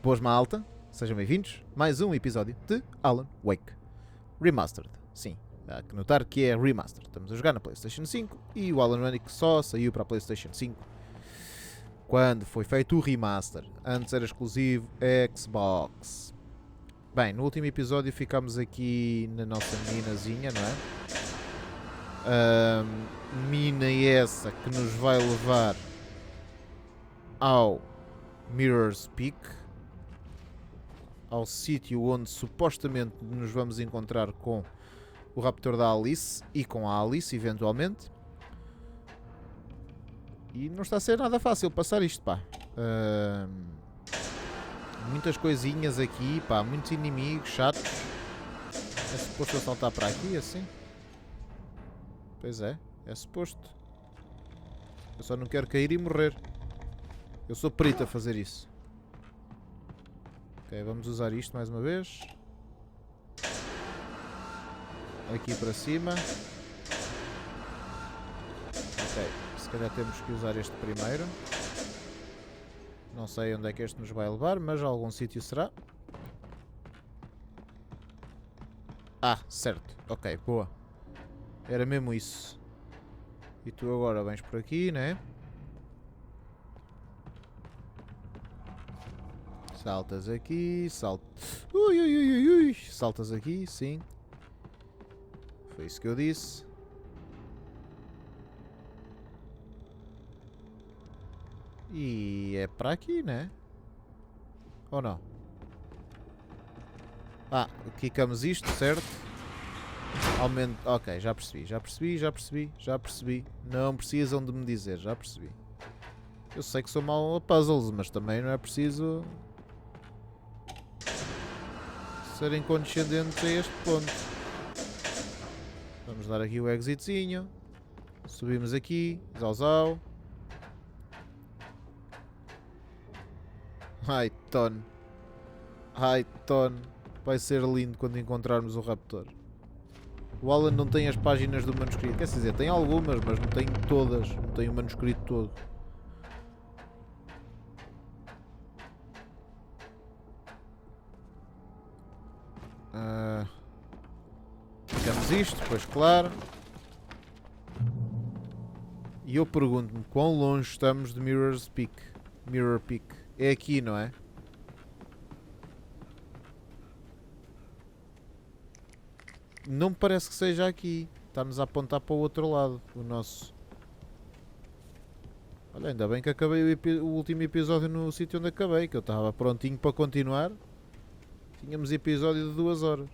Boas malta, sejam bem-vindos a mais um episódio de Alan Wake Remastered. Sim, há que notar que é Remastered. Estamos a jogar na PlayStation 5 e o Alan Wake só saiu para a PlayStation 5 quando foi feito o Remaster. Antes era exclusivo Xbox. Bem, no último episódio ficámos aqui na nossa minazinha, não é? Mina essa que nos vai levar ao Mirror's Peak, ao sítio onde supostamente nos vamos encontrar com o raptor da Alice e com a Alice eventualmente. E não está a ser nada fácil passar isto, pá. Muitas coisinhas aqui, pá, muitos inimigos chatos. É suposto eu saltar para aqui assim? Pois é suposto. Eu só não quero cair e morrer. Eu sou perito a fazer isso. Ok, vamos usar isto mais uma vez. Aqui para cima. Ok, se calhar temos que usar este primeiro. Não sei onde é que este nos vai levar, mas a algum sítio será. Ah, certo. Ok, boa. Era mesmo isso. E tu agora vens por aqui, né? Saltas aqui, ui. Saltas aqui, sim. Foi isso que eu disse. E é para aqui, né? Ou não? Ah, quicamos isto, certo? Aumento. Ok, já percebi. Não precisam de me dizer, já percebi. Eu sei que sou mau a puzzles, mas também não é preciso serem condescendentes a este ponto. Vamos dar aqui o exitzinho. Subimos aqui, zau. Ai, Ton. Vai ser lindo quando encontrarmos o raptor. O Alan não tem as páginas do manuscrito. Quer dizer, tem algumas, mas não tem todas. Não tem o manuscrito todo. Ficamos isto, pois claro. E eu pergunto-me quão longe estamos de Mirror's Peak. Mirror Peak. É aqui, não é? Não me parece que seja aqui. Está-nos a apontar para o outro lado. O nosso. Olha, ainda bem que acabei o último episódio no sítio onde acabei. Que eu estava prontinho para continuar. Tínhamos episódio de 2 horas.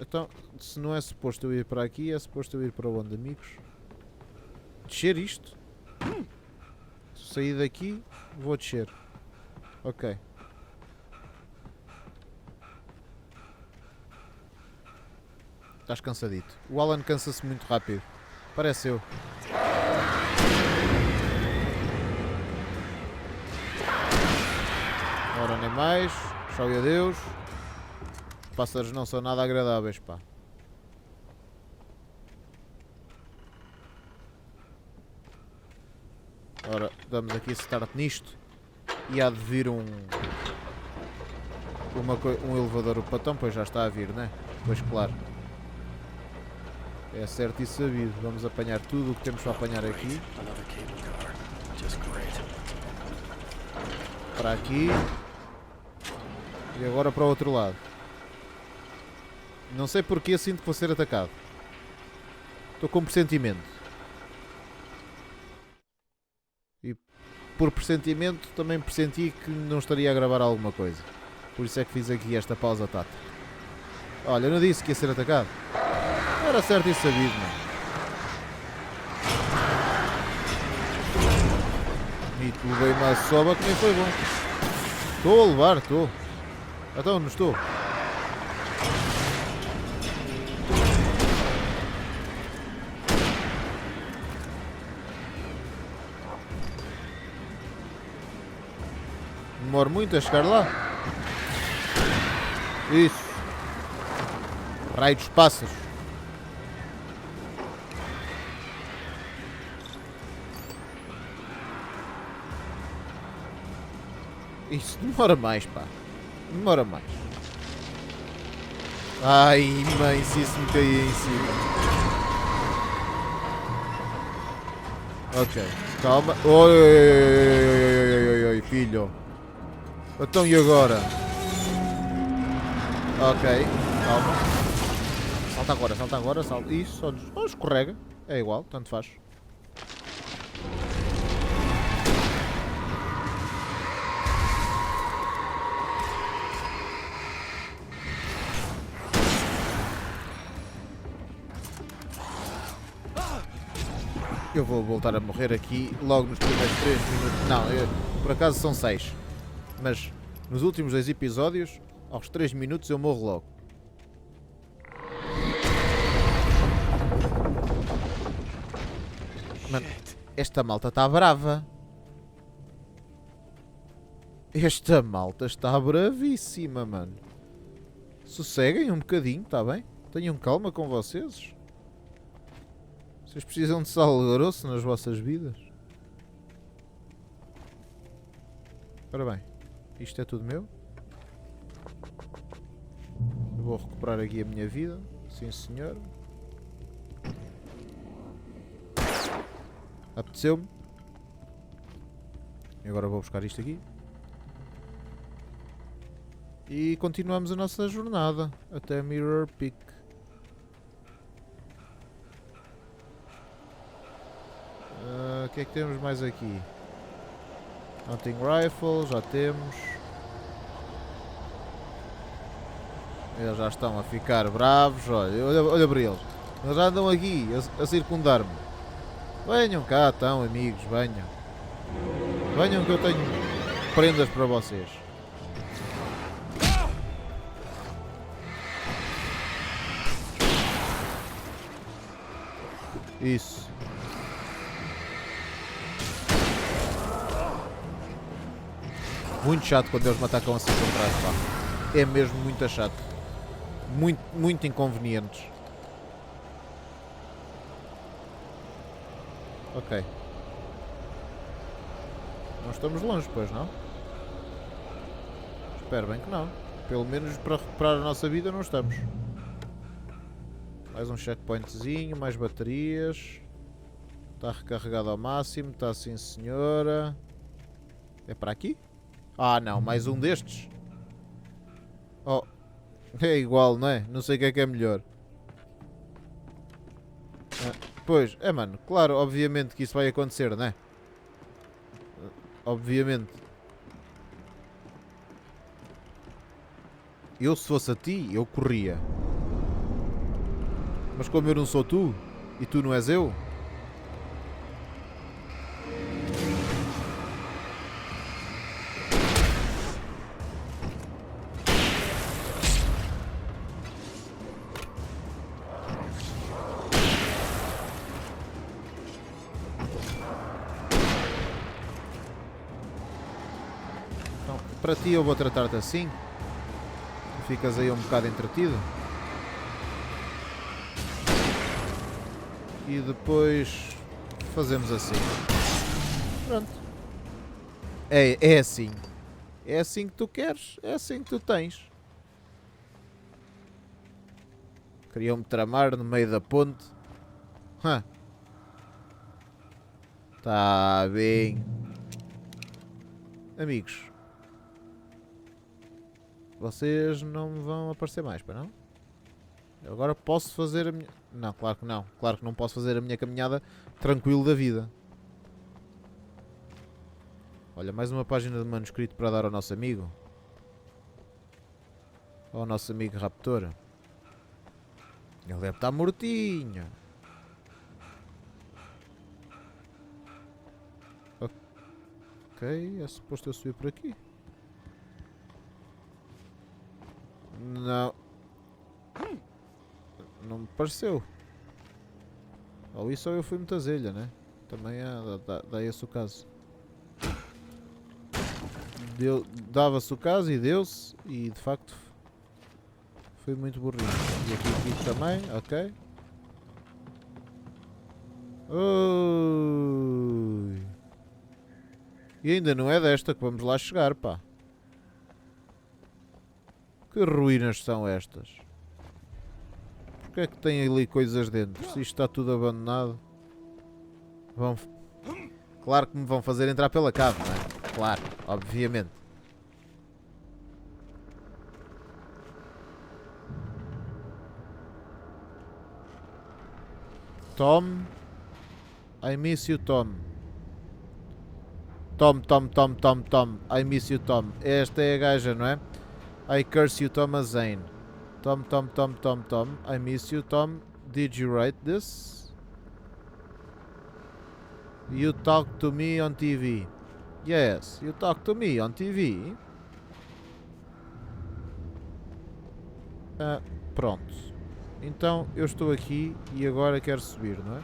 Então, se não é suposto eu ir para aqui, é suposto eu ir para onde, amigos? Descer isto? Se sair daqui, vou descer. Ok. Estás cansadito. O Alan cansa-se muito rápido. Parece eu. Ora, nem mais. Tchau e adeus. Os pássaros não são nada agradáveis, pá. Ora, damos aqui start nisto. E há de vir um elevador upatão, pois já está a vir, né? Pois claro. É certo e sabido. Vamos apanhar tudo o que temos para apanhar aqui. Para aqui. E agora para o outro lado. Não sei porque sinto que vou ser atacado. Estou com pressentimento. E por pressentimento também pressenti que não estaria a gravar alguma coisa. Por isso é que fiz aqui esta pausa tática. Olha, eu não disse que ia ser atacado. Era certo e sabido, mano. E tu levei uma soba que nem foi bom. Estou a levar, estou. Então, não estou. Demoro muito a chegar lá. Isso. Raio dos pássaros. Isso demora mais, pá. Demora mais. Ai, mãe, se isso me caía em cima. Ok, calma. Oi, oi, filho. Então e agora? Ok, calma. Salta agora, salta. Isso, só escorrega. É igual, tanto faz. Eu vou voltar a morrer aqui logo nos primeiros 3 minutos. Não, por acaso são 6. Mas nos últimos 2 episódios, aos 3 minutos eu morro logo. Mano, esta malta está brava. Esta malta está bravíssima, mano. Sosseguem um bocadinho, está bem? Tenham calma com vocês. Vocês precisam de sal grosso nas vossas vidas. Ora bem, isto é tudo meu. Eu vou recuperar aqui a minha vida. Sim, senhor. Apeteceu-me. E agora vou buscar isto aqui. E continuamos a nossa jornada até Mirror Peak. O que é que temos mais aqui? Hunting Rifle, já temos. Eles já estão a ficar bravos. Olha para eles. Eles já andam aqui a circundar-me. Venham cá, então, amigos, venham. Venham que eu tenho prendas para vocês. Isso. Muito chato quando eles me atacam assim por trás, pá. É mesmo muito chato. Muito inconvenientes. Ok. Não estamos longe, pois não? Espero bem que não. Pelo menos para recuperar a nossa vida não estamos. Mais um checkpointzinho, mais baterias. Está recarregado ao máximo, está sim senhora. É para aqui? Ah não, mais um destes. Oh, é igual, não é? Não sei o que é melhor. Pois, mano, claro, obviamente que isso vai acontecer, não é? Obviamente. Eu se fosse a ti, eu corria. Mas como eu não sou tu, e tu não és eu... Então, para ti eu vou tratar-te assim. Ficas aí um bocado entretido. E depois fazemos assim. Pronto. É assim. É assim que tu queres. É assim que tu tens. Queriam-me tramar no meio da ponte. Tá bem. Amigos. Vocês não me vão aparecer mais, para não? Eu agora posso fazer a minha... Não, claro que não. Claro que não posso fazer a minha caminhada tranquilo da vida. Olha, mais uma página de manuscrito para dar ao nosso amigo. Ao nosso amigo raptor. Ele deve estar mortinho. Ok, é suposto eu subir por aqui. Não. Não me pareceu. Ou isso ou eu fui muita zelha, né? Também dá esse o caso. Dava-se o caso e deu-se. E de facto foi muito burrinho. E aqui também, ok. Ui. E ainda não é desta que vamos lá chegar, pá. Que ruínas são estas? Porquê é que tem ali coisas dentro? Se isto está tudo abandonado. Claro que me vão fazer entrar pela cave, não é? Claro, obviamente. Tom. I miss you, Tom. Tom. I miss you, Tom. Esta é a gaja, não é? I curse you, Thomas Zane. Tom. I miss you, Tom. Did you write this? You talk to me on TV. Yes, you talk to me on TV. Pronto. Então eu estou aqui e agora quero subir, não é?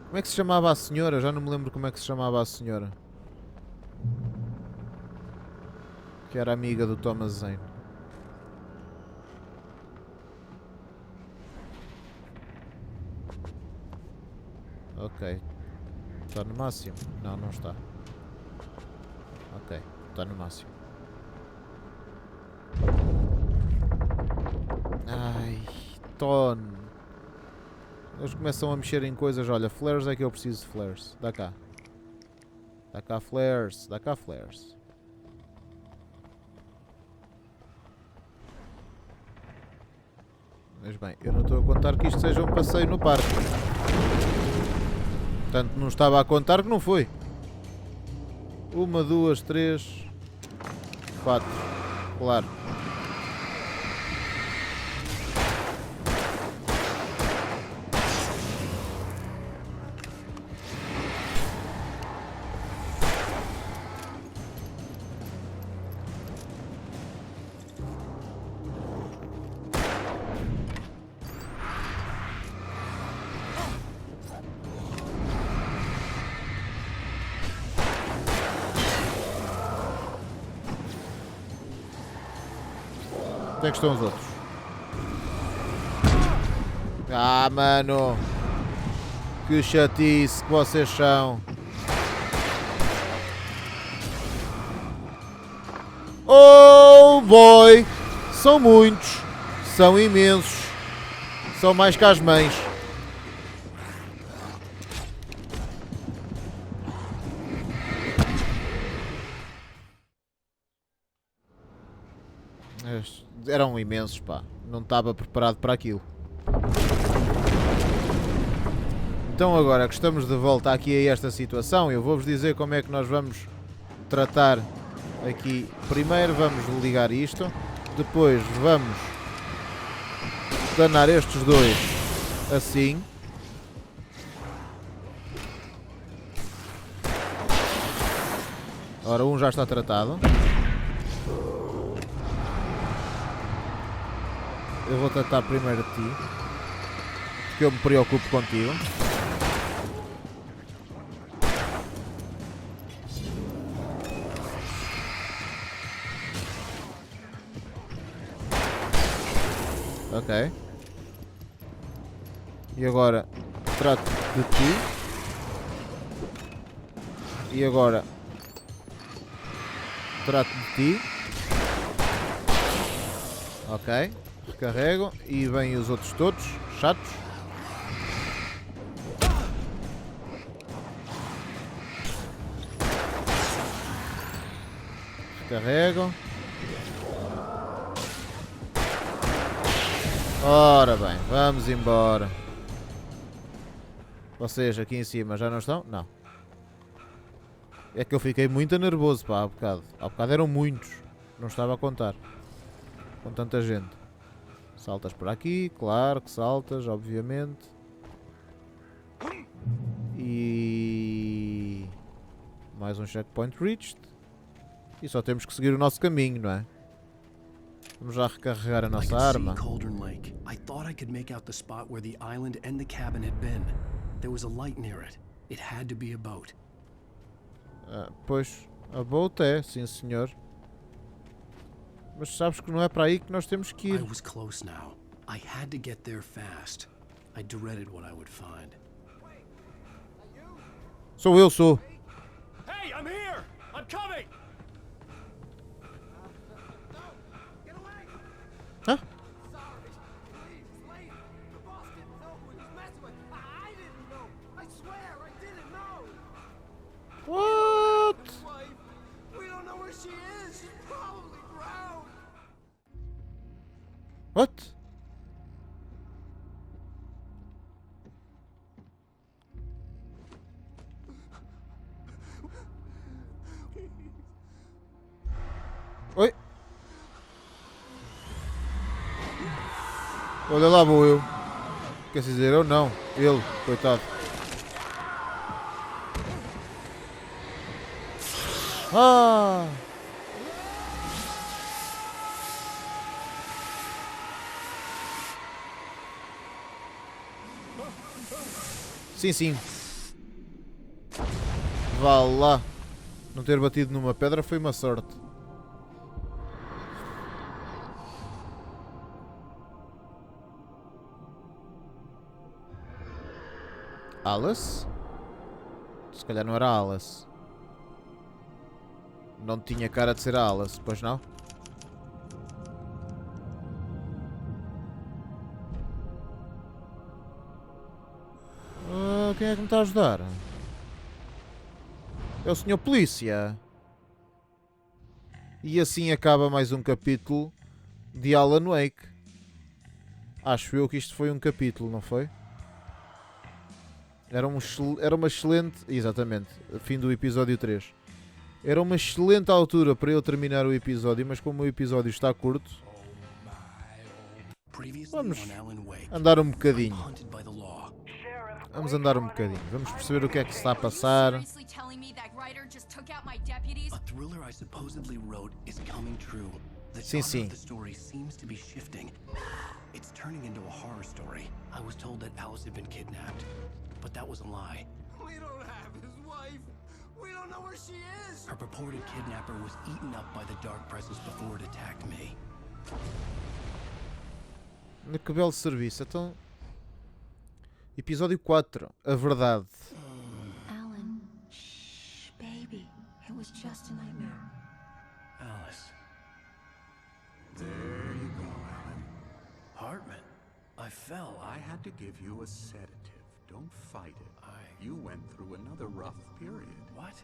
Como é que se chamava a senhora? Já não me lembro como é que se chamava a senhora. Que era amiga do Thomas Zane. Ok. Está no máximo? Não, não está. Ok, está no máximo. Ai, Ton. Eles começam a mexer em coisas. Olha, flares é que eu preciso de flares. Dá cá. Dá cá flares. Dá cá flares. Mas bem, eu não estou a contar que isto seja um passeio no parque. Portanto, não estava a contar que não foi. 1, 2, 3, 4. Claro. Onde é que estão os outros? Ah, mano! Que chatice que vocês são! Oh boy! São muitos! São imensos! São mais que as mães! Eram imensos, pá. Não estava preparado para aquilo. Então agora que estamos de volta aqui a esta situação, eu vou-vos dizer como é que nós vamos tratar aqui. Primeiro vamos ligar isto. Depois vamos danar estes dois assim. Ora, um já está tratado. Eu vou tratar primeiro de ti, porque eu me preocupo contigo. Ok. E agora trato de ti. E agora trato de ti. Ok. Recarrego e vêm os outros todos, chatos. Recarrego. Ora bem, vamos embora. Vocês aqui em cima já não estão? Não. É que eu fiquei muito nervoso, pá, há bocado. Há bocado eram muitos. Não estava a contar. Com tanta gente. Saltas por aqui, claro que saltas, obviamente. E... mais um checkpoint reached. E só temos que seguir o nosso caminho, não é? Vamos já recarregar a nossa arma. Pois, a boat é, sim senhor. Mas sabes que não é para aí que nós temos que ir. Sou. Hey, I'm here. I'm coming. Hã? What? What? Oi? Olha lá, vou eu. Quer dizer, eu não. Ele, coitado. Ah! Sim, sim. Vá lá. Não ter batido numa pedra foi uma sorte. Alice? Se calhar não era Alice. Não tinha cara de ser a Alice, pois não? Quem é que me está a ajudar? É o senhor polícia. E assim acaba mais um capítulo de Alan Wake. Acho eu que isto foi um capítulo, não foi? Era uma excelente... Exatamente. Fim do episódio 3. Era uma excelente altura para eu terminar o episódio, mas como o episódio está curto, vamos andar um bocadinho. Vamos andar um bocadinho. Vamos perceber o que é que se está a passar. Sim, sim. It's turning into a horror story. I was told that Alice had been kidnapped, but that was a lie. We don't have his wife. We don't know where she is. Her purported kidnapper was eaten up by the dark presence before it attacked me. Que belo serviço. Então, episódio 4. A verdade. Alan, shh, baby. It was just a nightmare. Alice. There you go, Alan. Hartman. I fell. I had to give you a sedative. Don't fight it. You went through another rough period. What?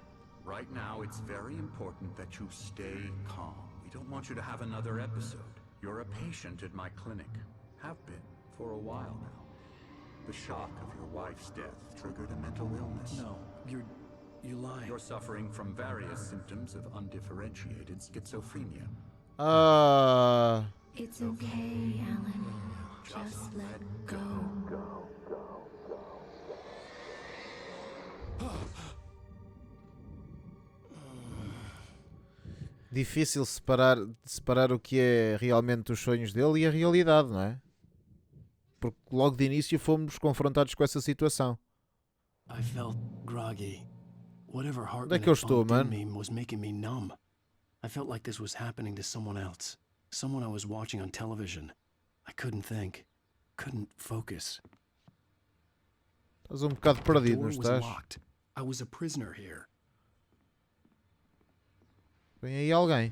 Right now, it's very important that you stay calm. We don't want you to have another episode. You're a patient at my clinic. Have been for a while now. The shock of your wife's death triggered a mental illness. No, you're lying. You're suffering from various symptoms of undifferentiated schizophrenia. It's okay, Alan. Just let go. Difícil separar o que é realmente os sonhos dele e a realidade, não é? Porque logo de início fomos confrontados com essa situação. I felt groggy. Whatever Onde é Hartman que eu had estou, bumped mano? in me was making me numb. I felt like this was happening to someone else. Someone I was watching on television. I couldn't think. Couldn't focus. Estás um bocado perdido, não The door was estás? locked. I was a prisoner here. Vem aí alguém.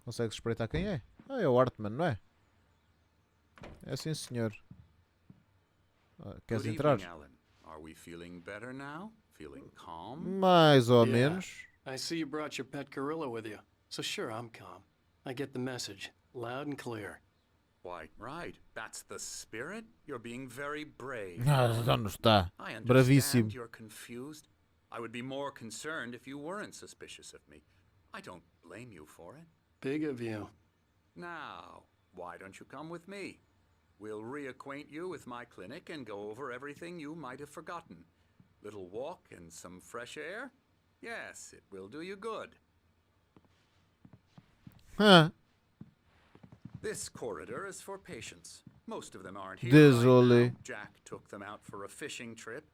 Consegues espreitar quem é? Ah, é o Hartman, não é? É sim, senhor. Queres Good entrar? evening, Alan. Are we feeling better now? Feeling calm? Mais ou Yeah. menos. I see you brought your pet gorilla with you. So sure, I'm calm. I get the message. Loud and clear. Quite right. That's the spirit. You're being very brave. Já não está. I Bravíssimo. understand you're confused. I would be more concerned if you weren't suspicious of me. I don't blame you for it. Big of you. Now, why don't you come with me? We'll reacquaint you with my clinic and go over everything you might have forgotten. Little walk and some fresh air? Yes, it will do you good. Ah, This corridor is for patients. Most of them aren't here Désolé. right now. Jack took them out for a fishing trip,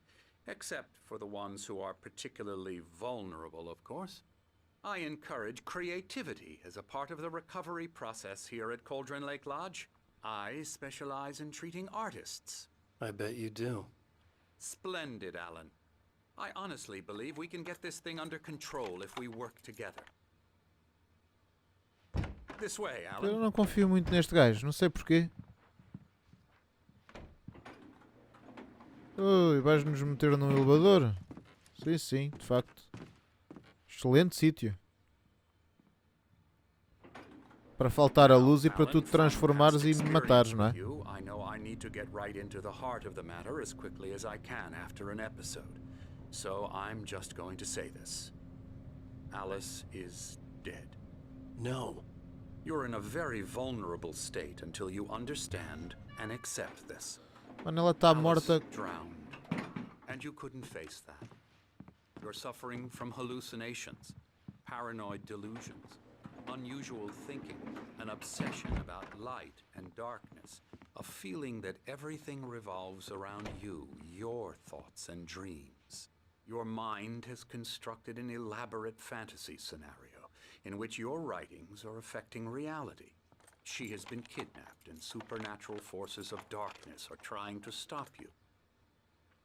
except for the ones who are particularly vulnerable, of course. I encourage creativity as a part of the recovery process here at Cauldron Lake Lodge. I specialize in treating artists. I bet you do. Splendid, Alan. I honestly believe we can get this thing under control if we work together. This way, Eu Alan. não confio muito neste gajo, não sei porquê. Ui, vais-nos meter num elevador? Sim, sim, de facto. Excelente sítio. Para faltar a luz e para tu te transformares e me matares, não é? I know I need to get right into the heart of the matter as quickly as I can after an episode. So I'm just going to say this. Alice is dead. No. You're in a very vulnerable state until you understand and accept this. Mano, ela está Alice morta. drowned, and you couldn't face that. You're suffering from hallucinations, paranoid delusions, unusual thinking, an obsession about light and darkness, a feeling that everything revolves around you, your thoughts and dreams. Your mind has constructed an elaborate fantasy scenario in which your writings are affecting reality. She has been kidnapped and supernatural forces of darkness are trying to stop you.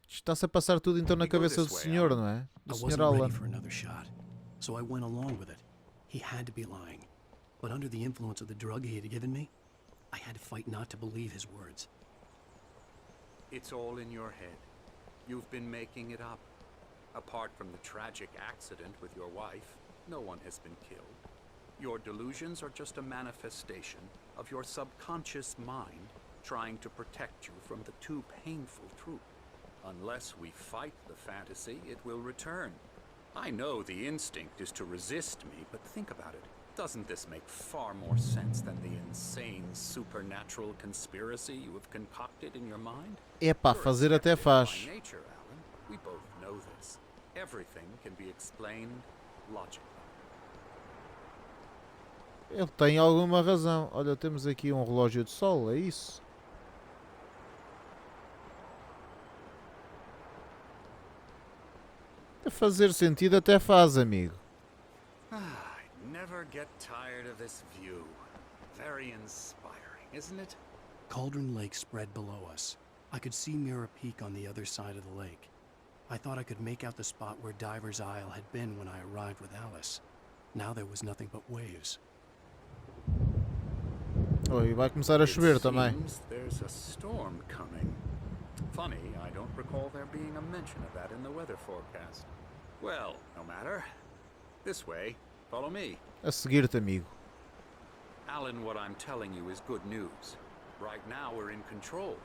Está-se a passar tudo então na cabeça do senhor, não é? I Do Sr. wasn't Alan. ready for another shot, so I went along with it. He had to be lying. But under the influence of the drug he had given me, I had to fight not to believe his words. It's all in your head. You've been making it up. Apart from the tragic accident with your wife, no one has been killed. Your delusions are just a manifestation of your subconscious mind trying to protect you from the too painful truth. Unless we fight the fantasy, it will return. I know the instinct is to resist me, but think about it. Doesn't this make far more sense than the insane supernatural conspiracy you have concocted in your mind? Epá, You're a fazer até skeptic faz. by nature, Alan. We both know this. Everything can be explained logically. Ele tem alguma razão. Olha, temos aqui um relógio de sol, é isso? A fazer sentido até faz, amigo. I never get tired of this view. Very inspiring, isn't it? Cauldron Lake spread below us. I could see Mirror Peak on the other side of the lake. I thought I could make out the spot where Diver's Isle had been when I arrived with Alice. Now there was nothing but waves. Oi, vai começar a chover It também. seems there's a storm coming. Funny, I don't recall there being a mention of that in the weather forecast. Well, no matter. This way. Follow me. A seguir-te, amigo. Alan, what I'm telling you is good news. Right now we're in control.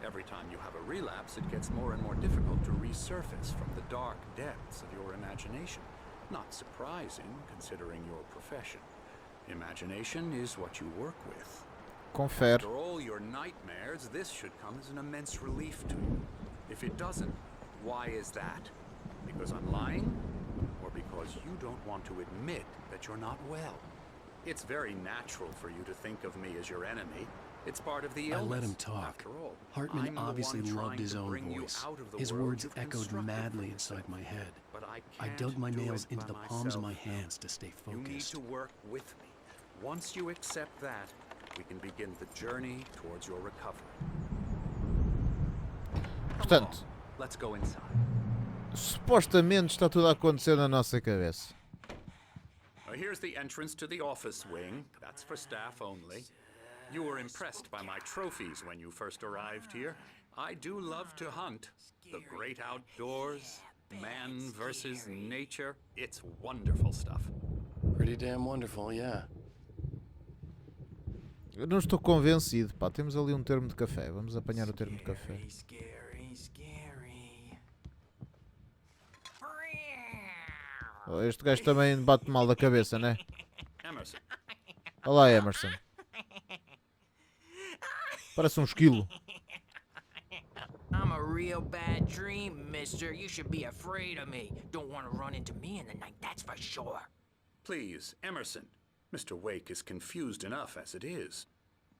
Every time you have a relapse, it gets more and more difficult to resurface from the dark depths of your imagination. Not surprising, considering your profession. Imagination is what you work with. Confere. After all your nightmares, this should come as an immense relief to you. If it doesn't, why is that? Because I'm lying? Or because you don't want to admit that you're not well? It's very natural for you to think of me as your enemy. It's part of the I illness. let him talk. After all, Hartman I'm the obviously one loved trying his to own bring you voice. out of the His world words you've echoed constructed madly for inside yourself. my head. But I I can't dug my do nails it into by the palms of my myself. hands to stay You need focused. to work with me. Once you accept that, we can begin the journey towards your recovery. Come Portanto, along, let's go inside. supostamente está tudo a acontecer na nossa cabeça. Now, here's the entrance to the office wing. That's for staff only. You were impressed by my trophies when you first arrived here. I do love to hunt. The great outdoors, man versus nature. It's wonderful stuff. Pretty damn wonderful, yeah. Eu não estou convencido. Pá, temos ali um termo de café. Vamos apanhar o termo de café. Oh, este gajo também bate mal da cabeça, né? Emerson, Olá, Emerson. Parece um esquilo. I'm a real bad dream, mister. You should be afraid of me. Don't want to run into me in the night, that's for sure. please, Emerson. Mr. Wake is confused enough as it is.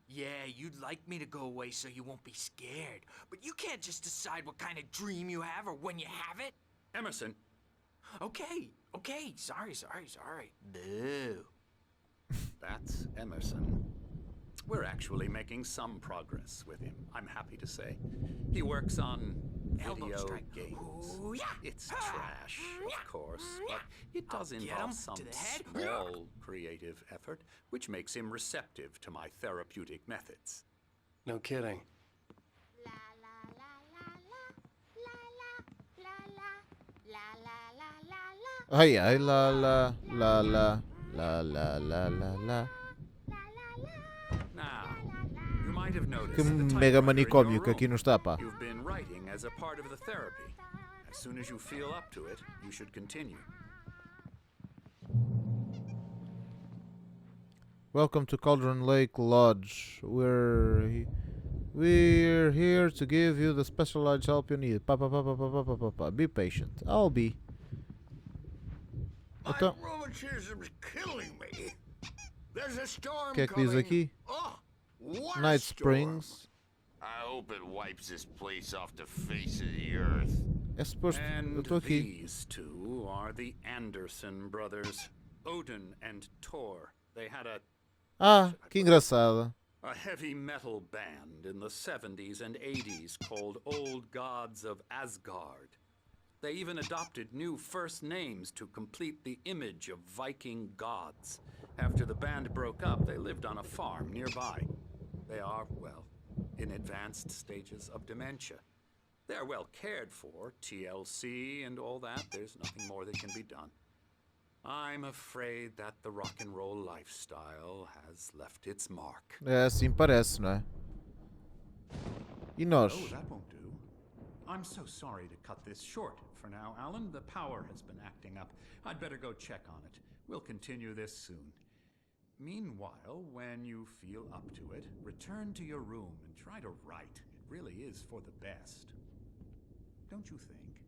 Yeah, you'd like me to go away so you won't be scared. But you can't just decide what kind of dream you have or when you have it. Emerson, Okay. Sorry. Boo. that's Emerson. We're actually making some progress with him, I'm happy to say. He works on elbow video strike. games. Ooh, yeah. It's trash, of course, but it does Get involve him some to the head. small creative effort, which makes him receptive to my therapeutic methods. No kidding. Ai ai la la la la la la la la la. Now, you might have noticed Que the mega typewriter in manicômio your que aqui room. não está, pá. You've been writing as a part of the therapy. As soon as you feel up to it, you should continue. Welcome to Cauldron Lake Lodge. We're here to give you the specialized help you need. Pa, pa, pa, pa, pa, pa, pa, pa, pa. Be patient. I'll be. My Então, rheumatism's killing me. There's a storm o que é que diz coming. aqui? Oh, what a Night storm. Springs. I hope it wipes this place off the face of the earth. É suposto. Eu And estou aqui. these two are the Anderson brothers, Odin and Tor. They had Ah, que engraçada. a heavy metal band in the 70s and 80s called Old Gods of Asgard. They even adopted new first names to complete the image of Viking gods. After the band broke up, they lived on a farm nearby. They are, well, in advanced stages of dementia. They're well cared for, TLC and all that. There's nothing more that can be done. I'm afraid that the rock and roll lifestyle has left its mark. É assim parece, não é? E nós? Oh, that won't do. I'm so sorry to cut this short for now, Alan. The power has been acting up. I'd better go check on it. We'll continue this soon. Meanwhile, when you feel up to it, return to your room and try to write. It really is for the best. Don't you think?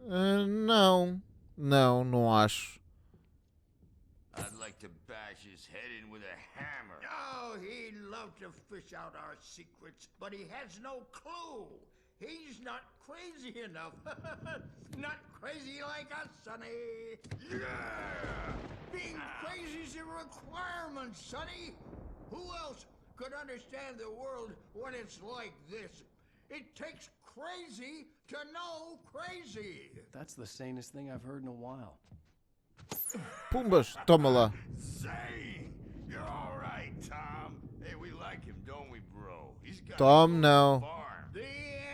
Não. Não, não acho. I'd like to bash his head in with a hammer. Oh, he'd love to fish out our secrets, but he has no clue. He's not crazy enough. Not crazy like us, Sonny. Yeah! Being crazy's a requirement, Sonny. Who else could understand the world when it's like this? It takes crazy to know crazy. That's the sanest thing I've heard in a while. Pumbas, toma lá. Zane! You're alright, Tom. Hey, we like him, don't we, bro? He's got Tom, a good não. farm. The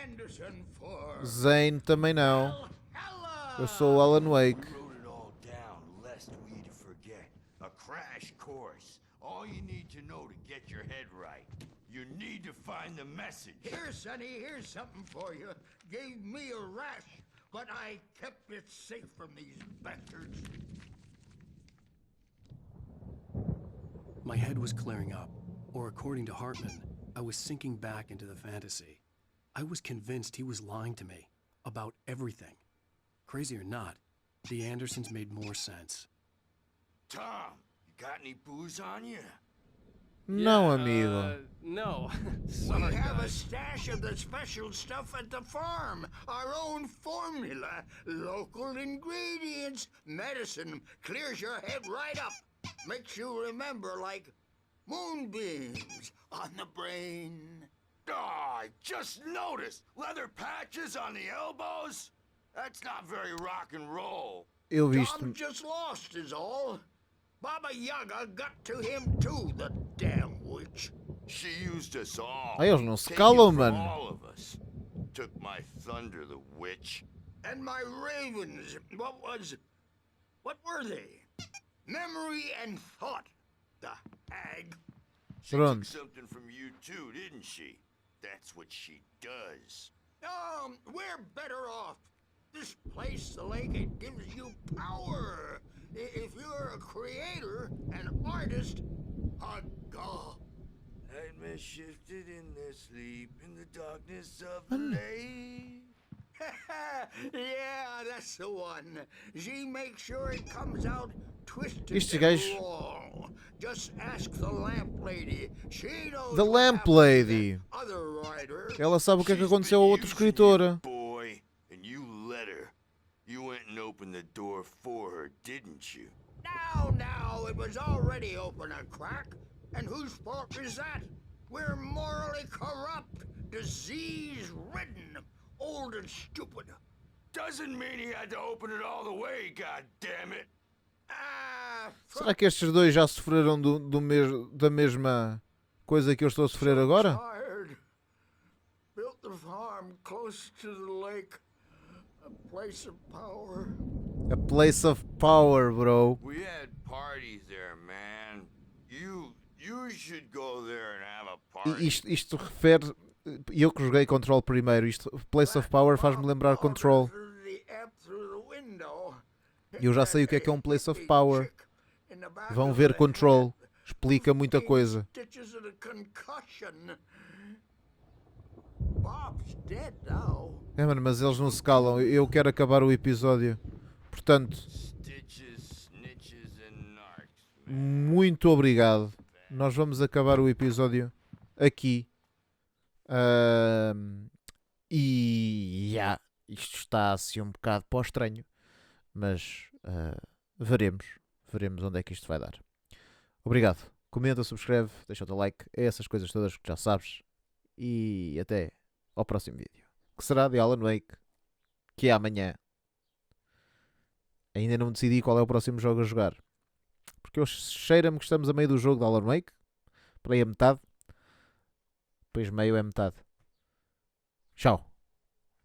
Anderson Farm. Zane também não. Valhalla! Eu sou o Alan Wake. We wrote it all down, lest we'd forget. A crash course. All you need to know to get your head right. You need to find the message. Here, Sonny, here's something for you. Gave me a rash, but I kept it safe from these bastards. My head was clearing up, or according to Hartman, I was sinking back into the fantasy. I was convinced he was lying to me about everything. Crazy or not, the Andersons made more sense. Tom, you got any booze on you? Não, amigo. No. We Sorry, have a guys. stash of the special stuff at the farm. Our own formula. Local ingredients. Medicine clears your head right up. Makes you remember like moonbeams on the brain. Oh, I just noticed. Leather patches on the elbows? That's not very rock and roll. Eu vi Tom isto. just lost is all. Baba Yaga got to him too, the damn witch. She used us all. Ah, eles não se Taken calam, from mano. all of us. Took my thunder, the witch. And my ravens, what were they? Memory and thought, the hag. She Pronto. took something from you too, didn't she? That's what she does. We're better off. This place, the lake, it gives you power. If you're a creator, an artist, a god. Nightmare shifted in their sleep in the darkness of the lake. Yeah, that's the one. She makes sure it comes out twisted Isto, and guys. wrong. Just ask the lamp lady. She knows The what lamp happened to lady. that other writer. Ela sabe o que é que She's aconteceu a been outro using escritor. you, boy, and you let her. You went and opened the door for her, didn't you? Now, it was already open a crack. And whose fault is that? We're morally corrupt, disease-ridden, old and stupid. Doesn't mean he had to open it all the way, goddammit. Ah, Será que estes dois já sofreram da mesma coisa que eu estou a sofrer agora? tired. Built the farm close to the lake. A place of power. A place of power, bro. We had parties there, man. You should go there and have a party. Isto refere... Eu que joguei Control primeiro. Isto, Place of Power faz-me lembrar Control. E eu já sei o que é um Place of Power. Vão ver Control. Explica muita coisa. É, mano, mas eles não se calam. Eu quero acabar o episódio. Portanto, muito obrigado. Nós vamos acabar o episódio aqui. Isto está assim um bocado para o estranho. Mas veremos onde é que isto vai dar. Obrigado. Comenta, subscreve, deixa o teu like. É essas coisas todas que já sabes. E até ao próximo vídeo. Que será de Alan Wake. Que é amanhã. Ainda não decidi qual é o próximo jogo a jogar. Porque eu cheira-me que estamos a meio do jogo de Alan Wake. Para aí a metade. Depois meio é metade. Tchau.